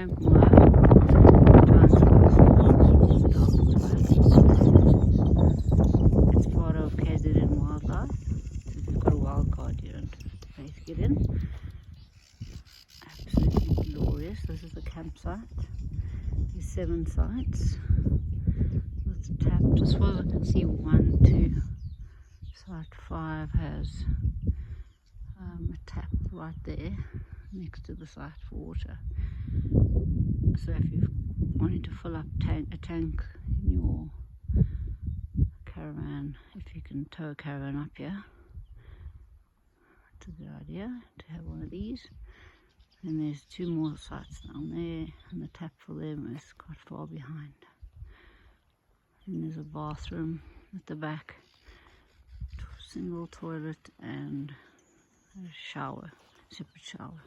Highmoor. It's part of KZN wildlife. So if you've got a wild card, you don't have to pay to get in. Absolutely glorious. This is the campsite. There's 7 sites. It's tapped as far as I can see. 1, 2. Site 5 has a tap right there next to the site for water. So if you're wanting to fill up a tank in your caravan, if you can tow a caravan up here, it's a good idea to have one of these. And there's 2 more sites down there, and the tap for them is quite far behind. And there's a bathroom at the back, single toilet and a shower, separate shower.